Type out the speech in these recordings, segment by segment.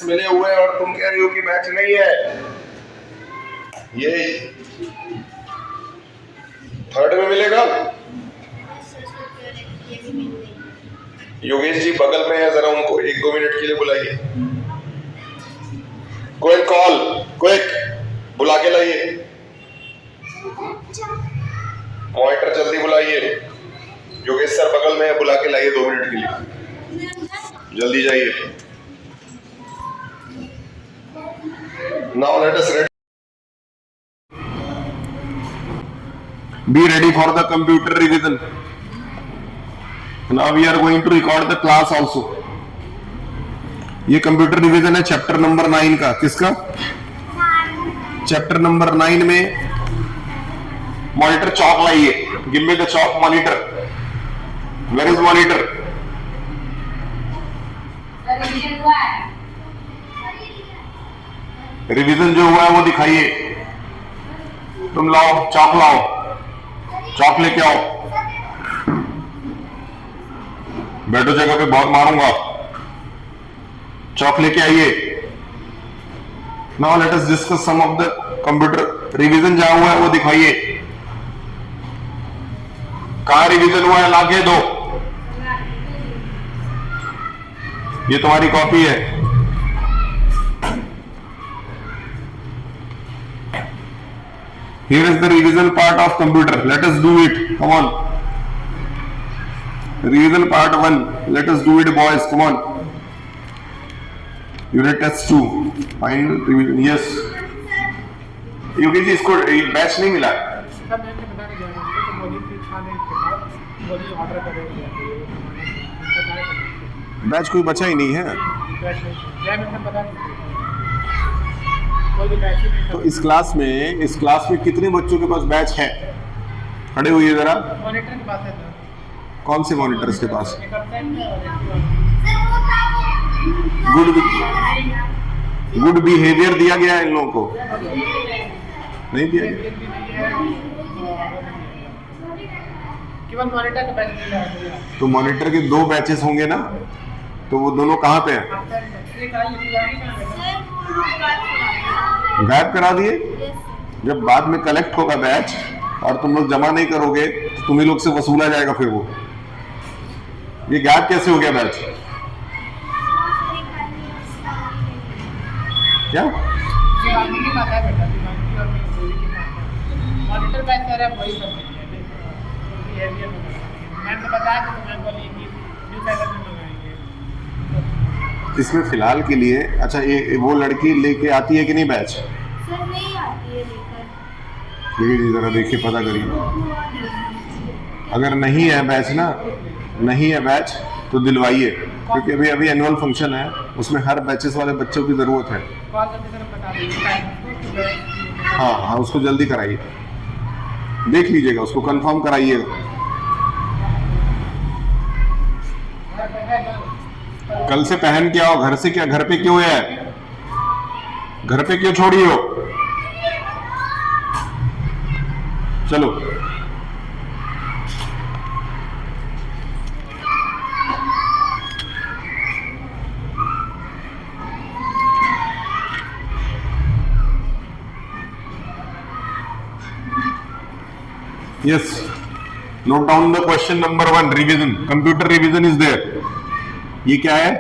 मिले हुए हैं और तुम कह रही हो कि मैच नहीं है। ये थर्ड में मिलेगा। योगेश जी बगल में है, जरा उनको 1-2 मिनट के लिए बुलाइए। क्विक कॉल, क्विक बुला के लाइए। मॉनिटर जल्दी बुलाइए। योगेश सर बगल में है, बुला के लाइए 2 मिनट के लिए, जल्दी जाइए। Now let us be ready for the computer revision. Now we are going to record the class also. ये कंप्यूटर रिवीजन है चैप्टर नंबर 9 का। किसका? चैप्टर नंबर 9 में मॉनिटर चौक लाइए। Give me the chalk monitor. Where is monitor? Revision जो हुआ है वो दिखाइए। तुम लाओ चौक, लाओ चौक लेके आओ। बैठो जगह पे, बहुत मारूंगा। चौक लेके आइए। Now let us discuss some of the computer revision जहां हुआ है वो दिखाइए। कहां रिवीजन हुआ है? लाके दो। ये तुम्हारी कॉपी है। Here is the revision part of computer. Let us do it. Come on. Revision part 1. Let us do it, boys. Come on. Unit test 2. Find revision. Yes. Yogi ji इसको बैच नहीं मिला। बैच कोई बचा ही नहीं है। तो इस क्लास में कितने बच्चों के पास बैच है? खड़े हुए जरा। मॉनिटर के पास है। कौन से मॉनिटर्स के पास? गुड बिहेवियर दिया गया है इन लोगों को? नहीं दिया गया। केवल मॉनिटर का बैच मिला है। तो मॉनिटर के 2 बैचेस होंगे ना, तो वो दोनों कहाँ पे हैं? गायब करा दिए। जब बाद में कलेक्ट होगा बैच और तुम लोग जमा नहीं करोगे तो तुम्ही लोग से वसूला जाएगा फिर वो। ये गायब कैसे हो गया बैच? क्या? मॉनिटर बैच कर रहा है वही सब मैंने तो बताया कि तुम्हें बोली कि न्यू साइबर में इसमें फिलहाल के लिए। अच्छा, ये वो लड़की लेके आती है कि नहीं बैच? सर नहीं आती है लेकर। देखिए जरा देखिए, पता करिए। अगर नहीं है बैच ना, नहीं है बैच तो दिलवाइए, क्योंकि अभी एनुअल फंक्शन है, उसमें हर बैचेस वाले बच्चों की जरूरत है। हाँ, उसको जल्दी कराइए। देख लीजिएगा, उसको कंफर्म कराइएगा। कल से पहन के आओ। घर से क्या? घर पे क्यों है? घर पे क्यों छोड़ी हो? चलो। Yes, note down the question number 1। Revision, computer revision is there. ये क्या है?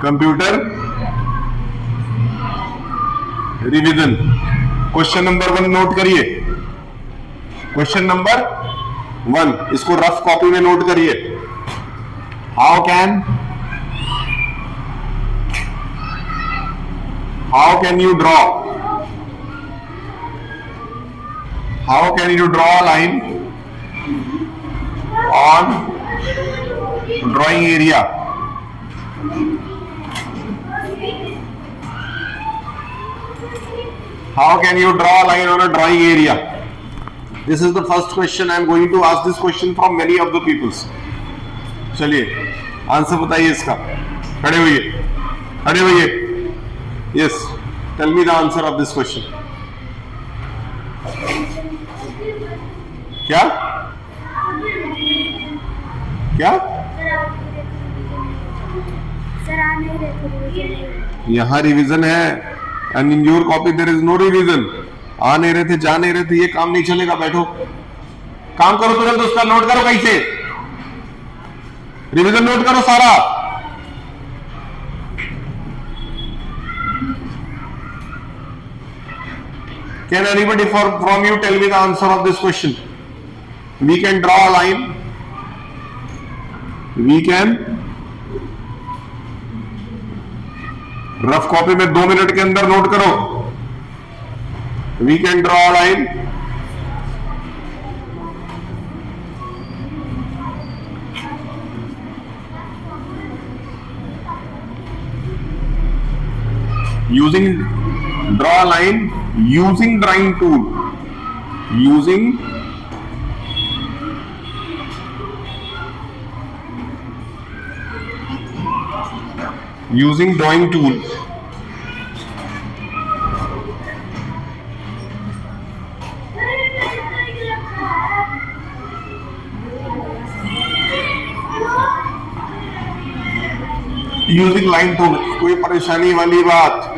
Computer revision. Question number 1 note करिए। क्वेश्चन नंबर 1 इसको रफ कॉपी में नोट करिए। How can you draw a line on drawing area? How can you draw a line on a drawing area? This is the first question. I am going to ask this question from many of the peoples. चलिए answer बताइए इसका। खड़े होइए। Yes, tell me the answer of this question. क्या? Sir आ नहीं रहे थे रिवीजन नहीं। यहाँ रिवीजन है and in your copy there is no revision. आ नहीं रहे थे, जा नहीं रहे थे, ये काम नहीं चलेगा। बैठो, काम करो तुरंत, उसका नोट करो, कैसे रिवीजन नोट करो सारा। Can anybody from you tell me the answer of this question? We can draw a line. We can rough copy में 2 मिनट के अंदर नोट करो। We can draw a line. Using draw a line using drawing tool. Using drawing tool. Using line tool. कोई परेशानी वाली बात?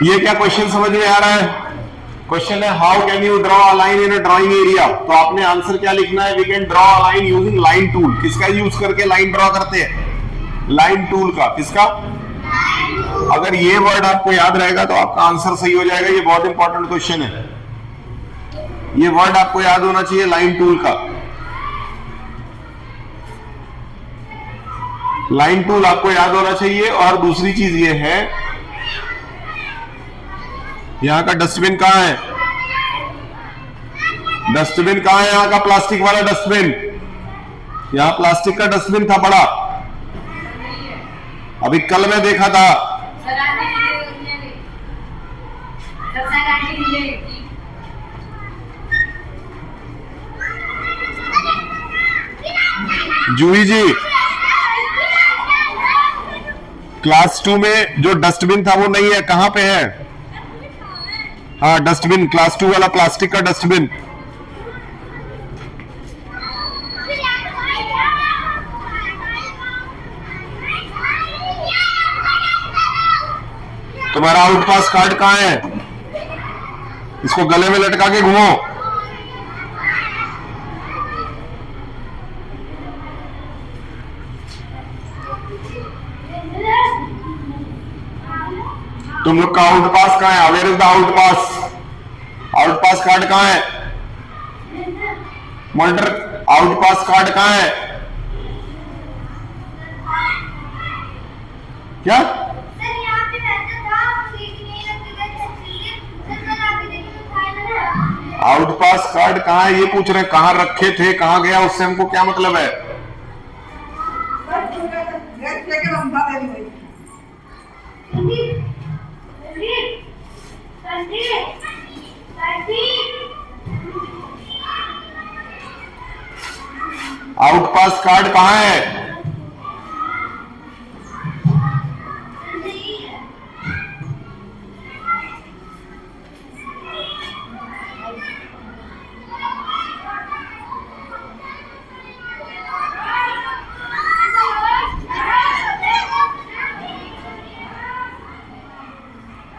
ये क्या क्वेश्चन समझ में आ रहा है? क्वेश्चन है how can you draw a line in a drawing area. तो आपने आंसर क्या लिखना है? We can draw a line using line tool. किसका यूज करके लाइन ड्रॉ करते हैं? लाइन टूल का। किसका? अगर ये वर्ड आपको याद रहेगा तो आपका आंसर सही हो जाएगा। ये बहुत इंपॉर्टेंट क्वेश्चन है, ये वर्ड आपको याद होना चाहिए, लाइन टूल का। लाइन टूल आपको याद होना चाहिए। और दूसरी चीज ये है, यहां का डस्टबिन कहां है? डस्टबिन कहां है? यहां का प्लास्टिक वाला डस्टबिन। यहां प्लास्टिक का डस्टबिन था बड़ा, अभी कल मैं देखा था। जूही जी, क्लास 2 में जो डस्टबिन था वो नहीं है, कहां पे है? हाँ, डस्टबिन क्लास 2 वाला प्लास्टिक का डस्टबिन। तुम्हारा आउट पास कार्ड कहां है? इसको गले में लटका के घूमो। तुम लोग का आउट पास कहां है? Where is the out pass? Out pass card कहां है? मॉनिटर, आउट पास कार्ड कहां है? क्या? आउट पास कार्ड कहां है ये पूछ रहे हैं। कहां रखे थे, कहां गया, उससे हमको क्या मतलब है? आउट पास कार्ड कहां है?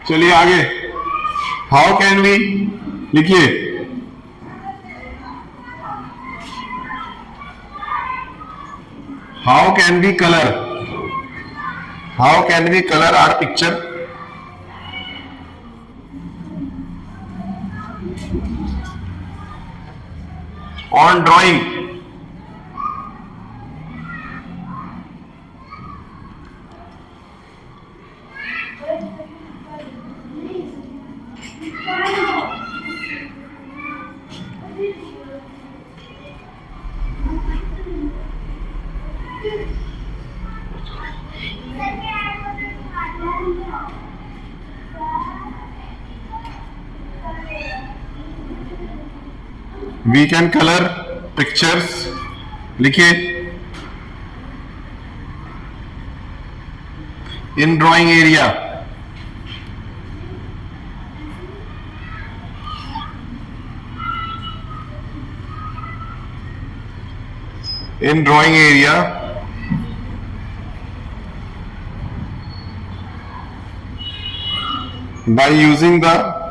चलिए आगे। हाउ कैन वी, लिखिए। How can we colour, how can we colour our picture? On drawing. We can color pictures, लिखिए। in drawing area. In drawing area, by using the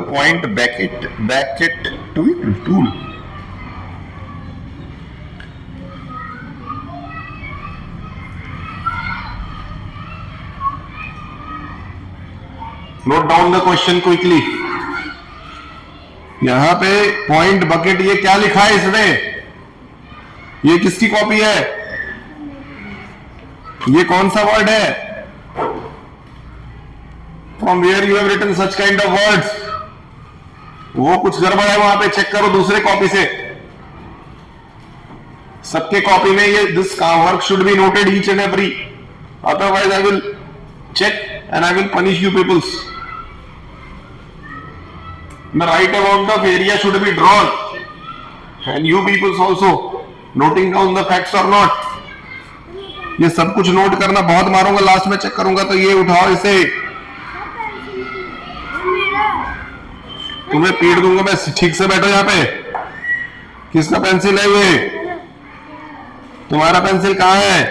point Beckett tool. Note down the question quickly. यहां पे point bucket, ये क्या लिखा है इसमें? ये किसकी कॉपी है? ये कौन सा वर्ड है? From where you have written such kind of words? वो कुछ गड़बड़ है वहां पे, चेक करो दूसरे कॉपी से. सबके कॉपी में ये this work should be noted each and every. Otherwise I will check and I will punish you peoples. The right amount of area should be drawn, and you peoples also noting down the facts or not. ये सब कुछ note करना. बहुत मारूंगा, last में check करूंगा तो ये उठाओ इसे, तुम्हें पीट दूंगा मैं. ठीक से बैठो यहाँ पे. किसका पेंसिल है ये? तुम्हारा पेंसिल कहाँ है?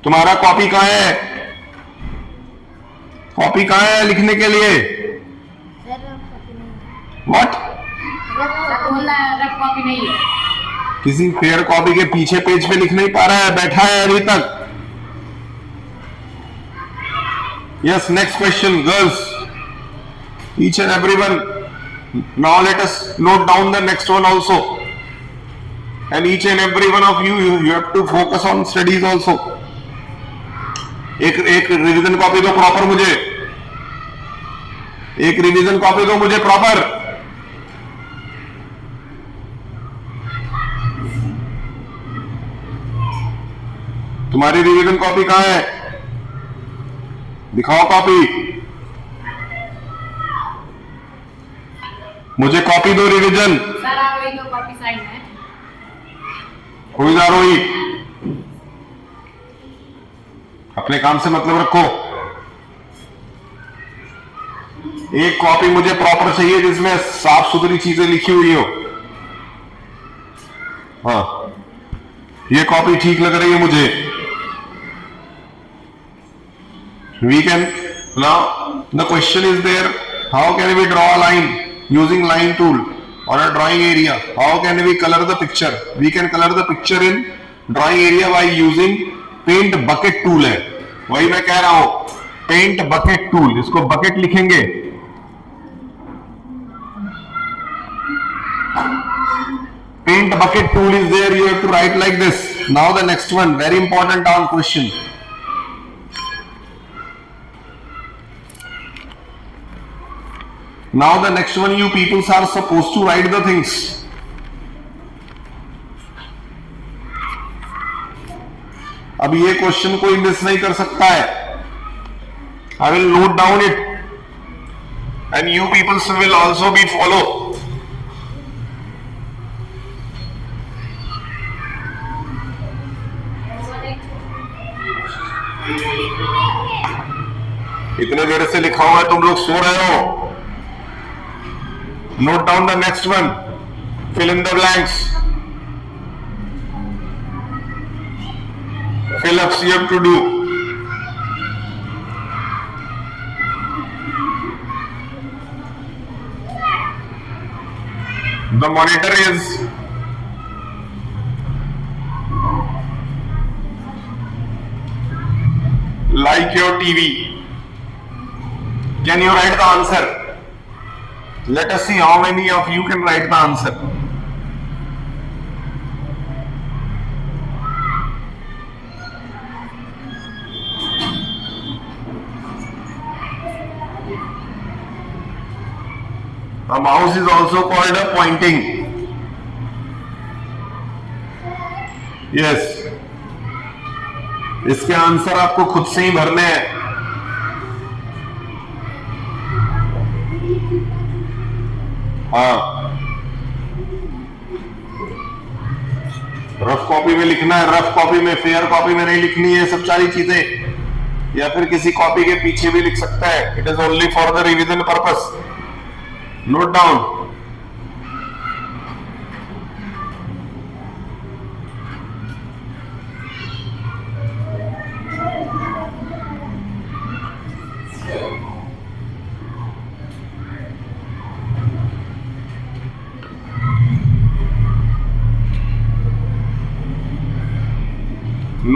तुम्हारा कॉपी कहाँ है? कॉपी कहाँ है लिखने के लिए? व्हाट? कॉपी नहीं है. किसी फेयर कॉपी के पीछे पेज पे लिख नहीं पा रहा है, बैठा है अभी तक. Yes, next question, girls. Each and everyone. Now let us note down the next one also. And each and every one of you have to focus on studies also. एक रिवीजन कॉपी दो proper मुझे. एक revision copy दो मुझे proper. तुम्हारी revision copy कहां है? दिखाओ कॉपी. मुझे कॉपी दो रिवीजन. सर आप वही दो कॉपी साइन है. कोई जा रोई, अपने काम से मतलब रखो. एक कॉपी मुझे प्रॉपर चाहिए जिसमें साफ सुथरी चीजें लिखी हुई हो. हाँ, ये कॉपी ठीक लग रही है मुझे. We can now the question is there, how can we draw a line using line tool on a drawing area? How can we color the picture? We can color the picture in drawing area by using paint bucket tool है. वही मैं कह रहा हूं, paint bucket tool. इसको bucket लिखेंगे. Paint bucket tool is there. You have to write like this. Now the next one, very important question. Now the next one, you people are supposed to write the things. अब ये question कोई miss नहीं कर सकता है. I will note down it, and you people will also be follow. इतने देर से लिखा हुआ है, तुम लोग सो रहे हो. Note down the next one. Fill in the blanks. Fill-ups you have to do. The monitor is like your TV. Can you write the answer? Let us see how many of you can write the answer. A mouse is also called a pointing. Yes. इसके answer आपको खुद से ही भरने हैं। हाँ, rough copy में लिखना है, रफ कॉपी में, फेयर कॉपी में नहीं लिखनी है सब सारी चीजें, या फिर किसी कॉपी के पीछे भी लिख सकता है। It is only for the revision purpose. Note down.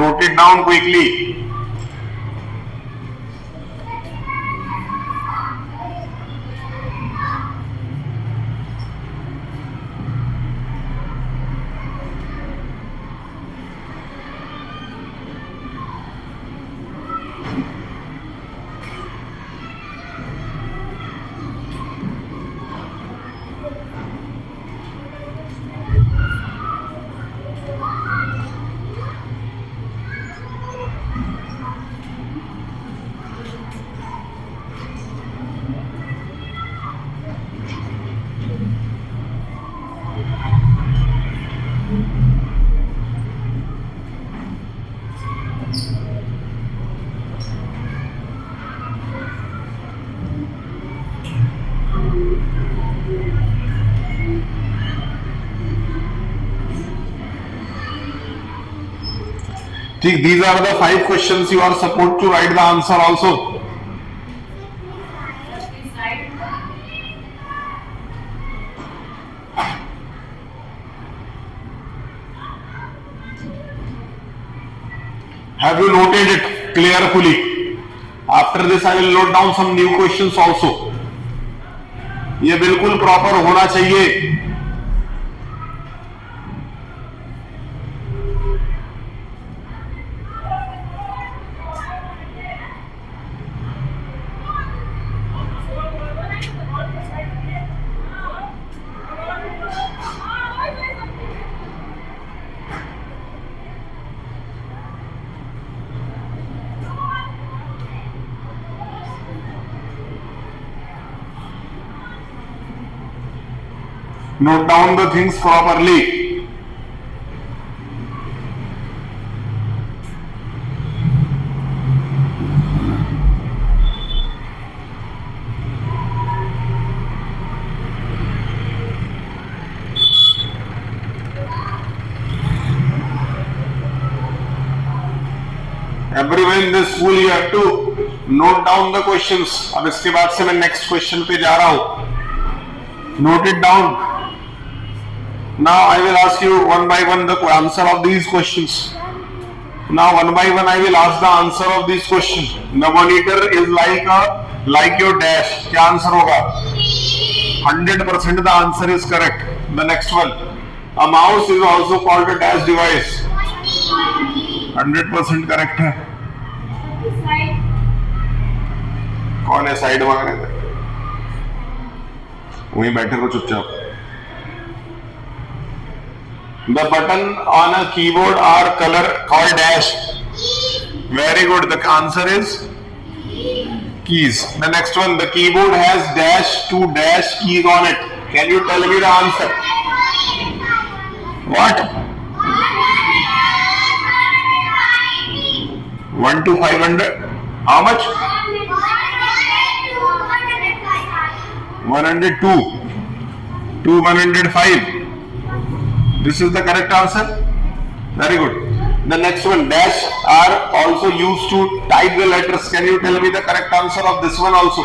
Note it down quickly. ठीक, these are the 5 questions you are supposed to write the answer also. This side. Have you noted it carefully? After this I will note down some new questions also. ये बिल्कुल proper होना चाहिए। Note down the things properly. Everyone in this school you have to note down the questions. अब इसके बाद से मैं next question पे जा रहा हूँ। Note it down. Now I will ask you one by one the answer of these questions. Now one by one I will ask the answer of these questions. The monitor is like your dash. क्या answer होगा? 100% the answer is correct. The next one. A mouse is also called a dash device. 100% correct है। This side. कौन है side मांगने का? वहीं बैठे रहो चुपचाप। The button on a keyboard are called dash. Very good. The answer is keys. The next one. The keyboard has dash to dash keys on it. Can you tell me the answer? What? 1 to 500. How much? 102 to 105. This is the correct answer. Very good. The next one, dash are also used to type the letters. Can you tell me the correct answer of this one also?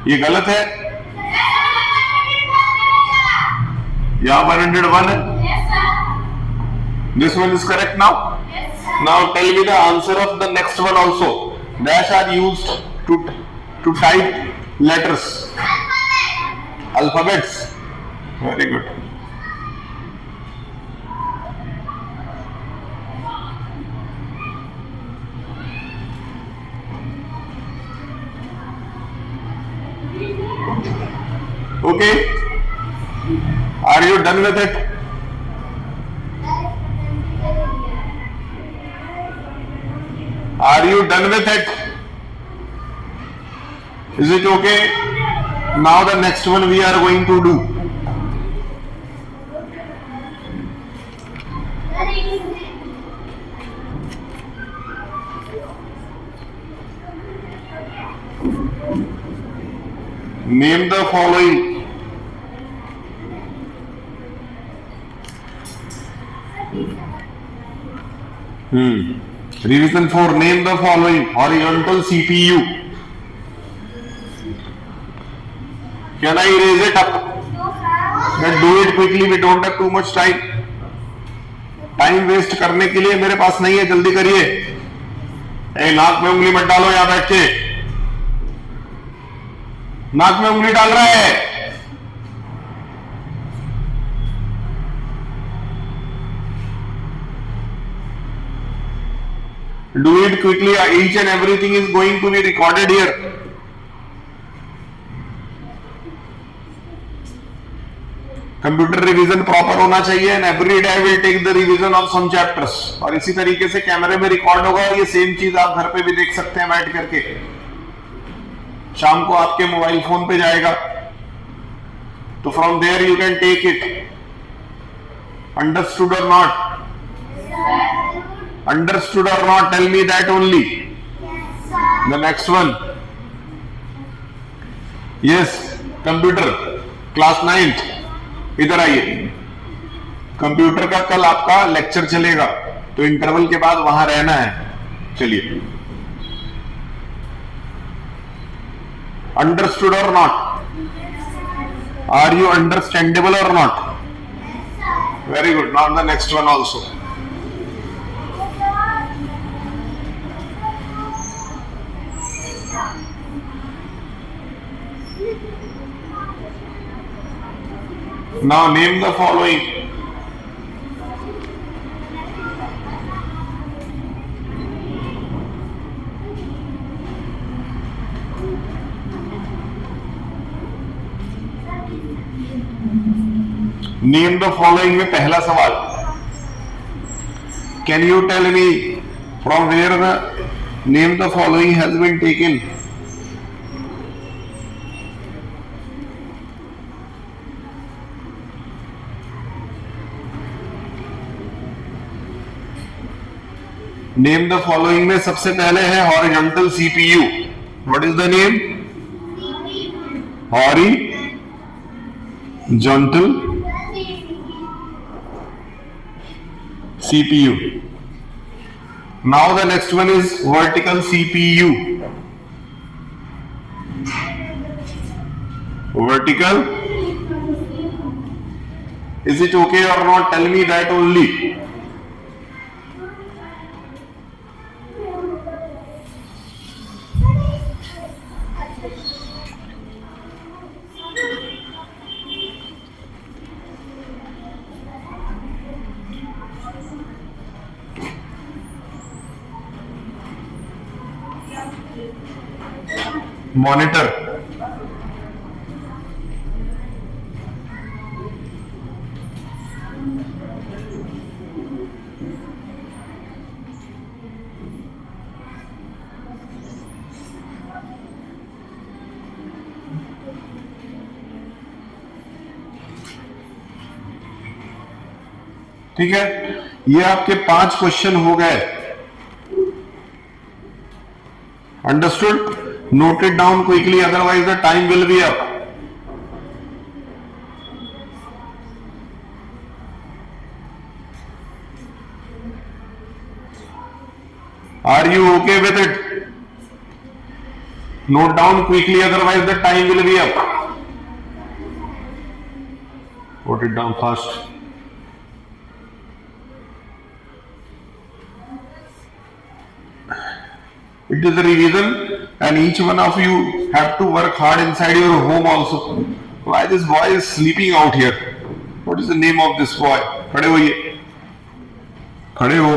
ये गलत है। यहाँ 101 है। This one is correct now. Now tell me the answer of the next one also. Dash are used to type letters. Alphabets. Very good. Okay. Are you done with it? Are you done with it? Is it okay? Now the next one we are going to do. Name the following. Revision 4. Name the following. Horizontal CPU. Can I erase it up? Let's do it quickly. We don't have too much time. Time waste करने के लिए मेरे पास नहीं है, जल्दी करिए. नाक में उंगली मत डालो यहां बैठ के. नाक में उंगली डाल रहा है. Do it quickly. Each and everything is going to be recorded here. Computer revision proper होना चाहिए and every day will take the revision of some chapters. और इसी तरीके से कैमरे में रिकॉर्ड होगा और ये सेम चीज आप घर पे भी देख सकते हैं बैठ करके. शाम को आपके मोबाइल फोन पे जाएगा तो from there you can take it. Understood or not? Understood or not? Tell me that only. The next one. Yes, computer class 9th. इधर आइए. कंप्यूटर का कल आपका लेक्चर चलेगा तो इंटरवल के बाद वहां रहना है. चलिए. Understood or not? Are you understandable or not? Very good. Now the next one also. Now name the following. Name the following में पहला सवाल. Can you tell me from where the name the following has been taken? Name the following में सबसे पहले है horizontal CPU. What is the name? Horizontal CPU. Now the next one is vertical CPU. Vertical. Is it okay और not? Tell me that only. Monitor. ठीक है, ये आपके 5 question हो गए. Understood? Note it down quickly, otherwise the time will be up. Are you okay with it? Note down quickly, otherwise the time will be up. Put it down fast. It is a revision and each one of you have to work hard inside your home also. Why this boy is sleeping out here? What is the name of this boy? खड़े होइए. खड़े हो.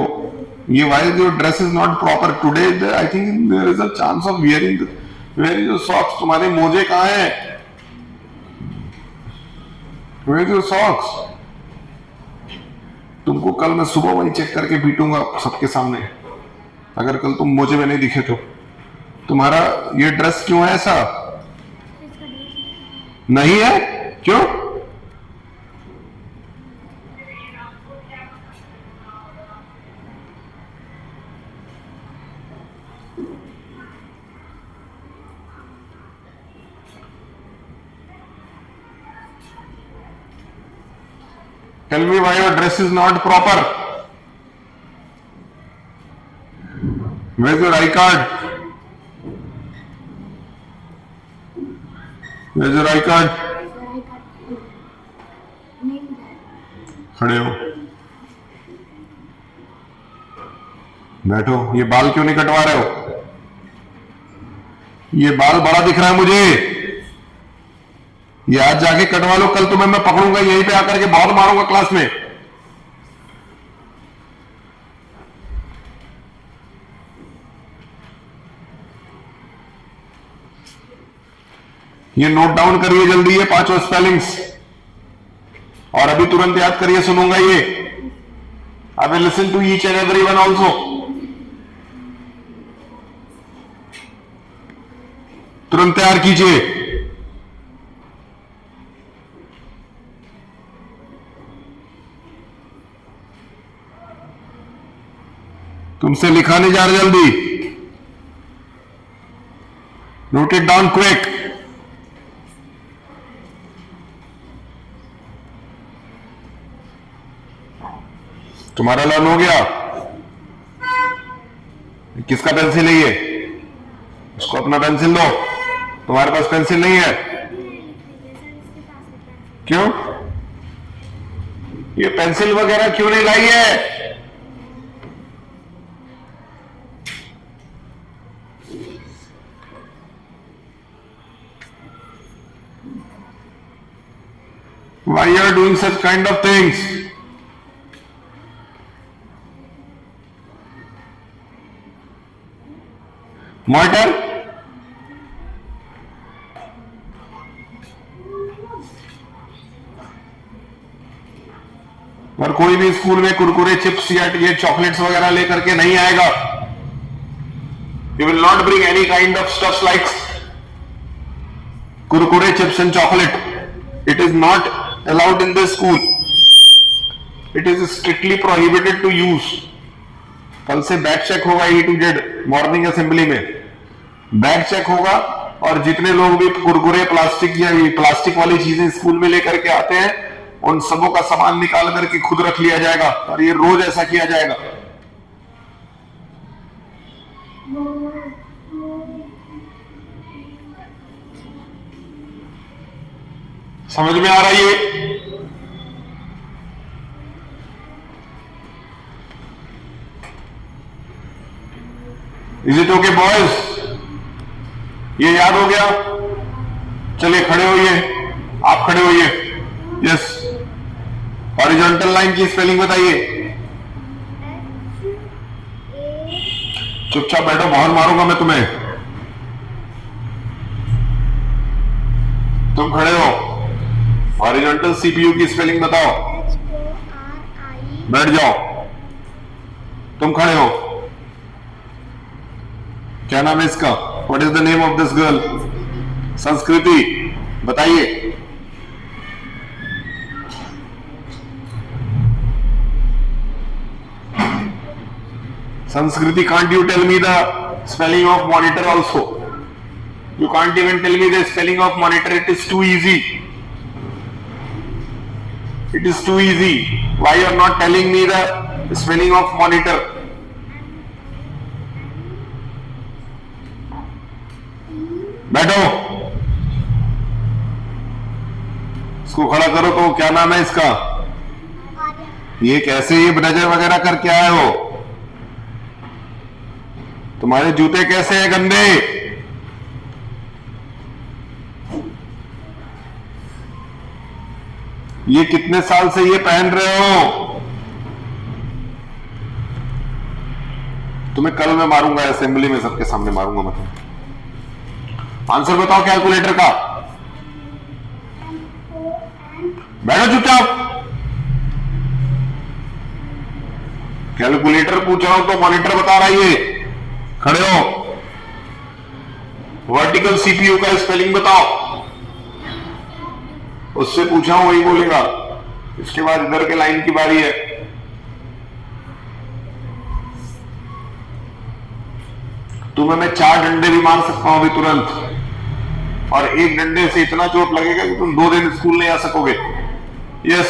ये why your dress is not proper today? I think there is a chance of wearing your socks. तुम्हारे मोजे कहाँ हैं? Where is your socks? तुमको कल मैं सुबह वही चेक करके पीटूंगा सबके सामने. अगर कल तुम मोजे में नहीं दिखे तो तुम्हारा ये ड्रेस क्यों है ऐसा? इसका ड्रेस नहीं है, क्यों? Tell me why your dress is not proper. Where's your I card? Where's your I card? I card नहीं मिला। खड़े हो, बैठो। ये बाल क्यों नहीं कटवा रहे हो? ये बाल बड़ा दिख रहा है मुझे, ये आज जाके कटवा लो, कल तुम्हें मैं पकड़ूंगा यहीं पे आकर के बहुत मारूंगा क्लास में। ये नोट डाउन करिए जल्दी, ये पांचों स्पेलिंग्स, और अभी तुरंत याद करिए, सुनूंगा ये। I will listen to each and every one also. तुरंत तैयार कीजिए। तुमसे लिखा नहीं जा रहा, जल्दी नोट इट डाउन क्विक। तुम्हारा लर्न हो गया? किसका पेंसिल है ये? इसको अपना पेंसिल दो। तुम्हारे पास पेंसिल नहीं है, क्यों? ये पेंसिल वगैरह क्यों नहीं लाई है? Why you are doing such kind of things? Mortar? और कोई भी स्कूल में कुरकुरे, चिप्स या ये चॉकलेट्स वगैरह लेकर के नहीं आएगा। You will not bring any kind of stuff like Kurkure, chips and chocolate. It is not allowed in the school. It is strictly prohibited to use. कल से बैग चेक होगा E to Z morning assembly में, bag check होगा, और जितने लोग भी Kurkure, plastic या प्लास्टिक वाली चीजें स्कूल में लेकर के आते हैं, उन सबों का सामान निकाल करके खुद रख लिया जाएगा, और ये रोज ऐसा किया जाएगा। समझ में आ रहा है ये? Is it okay boys? ये याद हो गया? चलिए खड़े होइए, आप खड़े होइए। यस, हॉरिजॉन्टल लाइन की स्पेलिंग बताइए। चुपचाप बैठो, बहुत मारूंगा मैं तुम्हें। तुम खड़े हो, हॉरिजॉन्टल सीपीयू की स्पेलिंग बताओ। बैठ जाओ। तुम खड़े हो, क्या नाम है इसका? What is the name of this girl? संस्कृति, बताइए। Sanskriti, can't you tell me the spelling of monitor also? You can't even tell me the spelling of monitor. It is too easy. It is too easy. Why you are not telling me the spelling of monitor? बैठो, इसको खड़ा करो। तो क्या नाम है इसका? ये कैसे ये नजर वगैरह करके आए हो? तुम्हारे जूते कैसे हैं गंदे? ये कितने साल से ये पहन रहे हो? तुम्हें कल मैं मारूंगा असेंबली में, सबके सामने मारूंगा मैं तुम्हें। आंसर बताओ कैलकुलेटर का। बैठो चुपचाप। कैलकुलेटर पूछ रहा हूं तो मॉनिटर बता रहा है ये। खड़े हो। वर्टिकल सीपीयू का स्पेलिंग बताओ। उससे पूछा हूं वही बोलेगा। इसके बाद इधर के लाइन की बारी है। तुम्हें मैं 4 डंडे भी मार सकता हूं अभी तुरंत, और एक डंडे से इतना चोट लगेगा कि तुम 2 दिन स्कूल नहीं आ सकोगे। यस